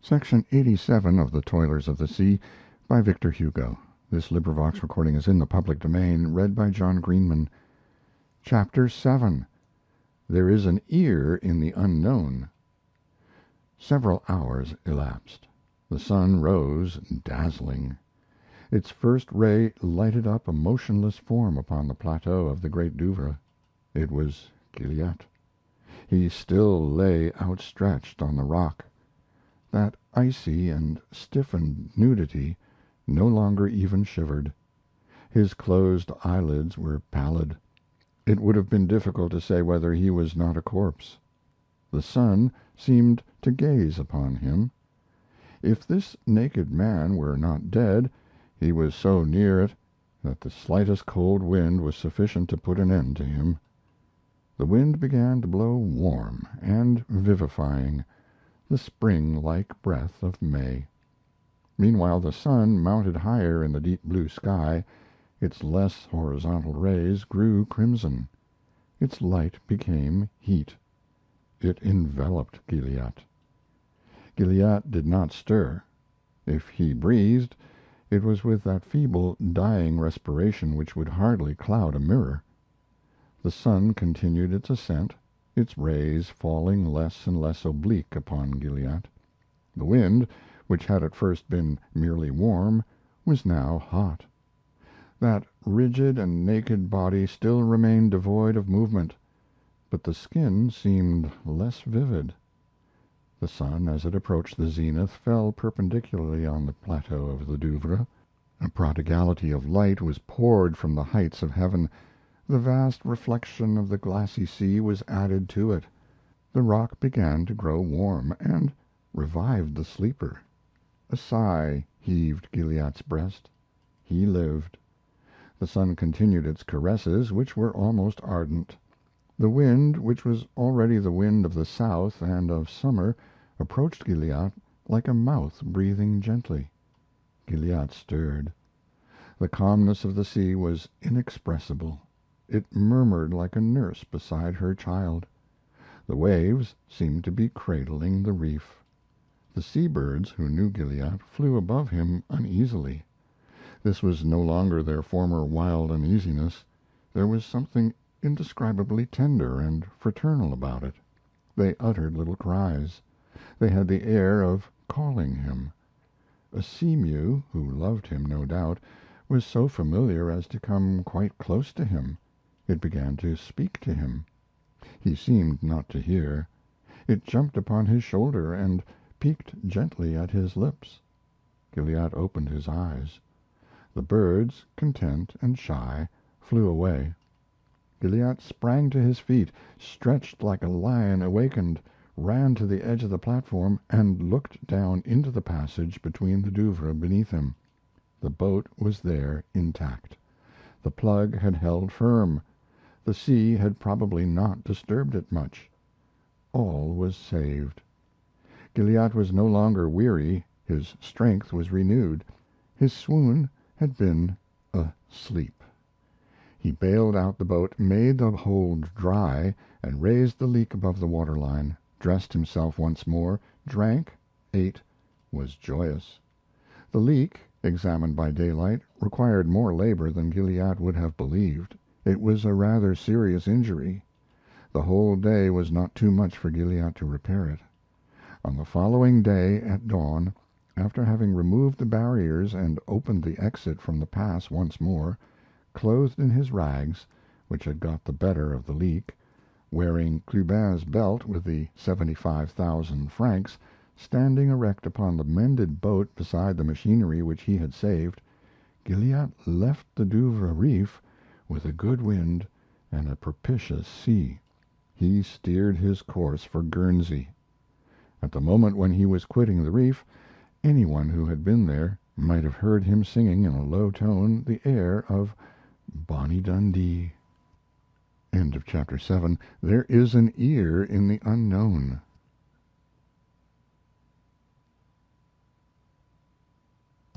Section 87 of the Toilers of the Sea, by Victor Hugo. This recording is in the public domain, read by John Greenman. Chapter 7 There is an Ear in the Unknown. Several hours elapsed. The sun rose dazzling. Its first ray lighted up a motionless form upon the plateau of the Great Douvre. It was Gilliatt. He still lay outstretched on the rock. That icy and stiffened nudity no longer even shivered. His closed eyelids were pallid. It would have been difficult to say whether he was not a corpse. The sun seemed to gaze upon him. If this naked man were not dead, he was so near it that the slightest cold wind was sufficient to put an end to him. The wind began to blow warm and vivifying, the spring-like breath of May. Meanwhile the sun mounted higher in the deep blue sky. Its less horizontal rays grew crimson. Its light became heat. It enveloped Gilliatt. Gilliatt did not stir. If he breathed, it was with that feeble, dying respiration which would hardly cloud a mirror. The sun continued its ascent, its rays falling less and less oblique upon Gilliatt. The wind, which had at first been merely warm, was now hot. That rigid and naked body still remained devoid of movement, but the skin seemed less vivid. The sun, as it approached the zenith, fell perpendicularly on the plateau of the Douvre. A prodigality of light was poured from the heights of heaven. The vast reflection of the glassy sea was added to it. The rock began to grow warm, and revived the sleeper. A sigh heaved Gilliatt's breast. He lived. The sun continued its caresses, which were almost ardent. The wind, which was already the wind of the south and of summer, approached Gilliatt like a mouth breathing gently. Gilliatt stirred. The calmness of the sea was inexpressible. It murmured like a nurse beside her child. The waves seemed to be cradling the reef. The sea birds, who knew Gilliatt, flew above him uneasily. This was no longer their former wild uneasiness. There was something indescribably tender and fraternal about it. They uttered little cries. They had the air of calling him. A sea mew, who loved him no doubt, was so familiar as to come quite close to him. It began to speak to him. He seemed not to hear. It jumped upon his shoulder and peeked gently at his lips. Gilliatt opened his eyes. The birds, content and shy, flew away. Gilliatt sprang to his feet, stretched like a lion awakened, ran to the edge of the platform, and looked down into the passage between the Douvre beneath him. The boat was there intact. The plug had held firm. The sea had probably not disturbed it much. All was saved. Gilliatt was no longer weary. His strength was renewed. His swoon had been a sleep. He bailed out the boat, made the hold dry, and raised the leak above the waterline, dressed himself once more, drank, ate, was joyous. The leak, examined by daylight, required more labor than Gilliatt would have believed. It was a rather serious injury. The whole day was not too much for Gilliatt to repair it. On the following day, at dawn, after having removed the barriers and opened the exit from the pass once more, clothed in his rags, which had got the better of the leak, wearing Clubin's belt with the 75,000 francs, standing erect upon the mended boat beside the machinery which he had saved, Gilliatt left the Douvre reef with a good wind and a propitious sea. He steered his course for Guernsey. At the moment when he was quitting the reef, any one who had been there might have heard him singing in a low tone the air of Bonnie Dundee. End of Chapter 7. There is an Ear in the Unknown.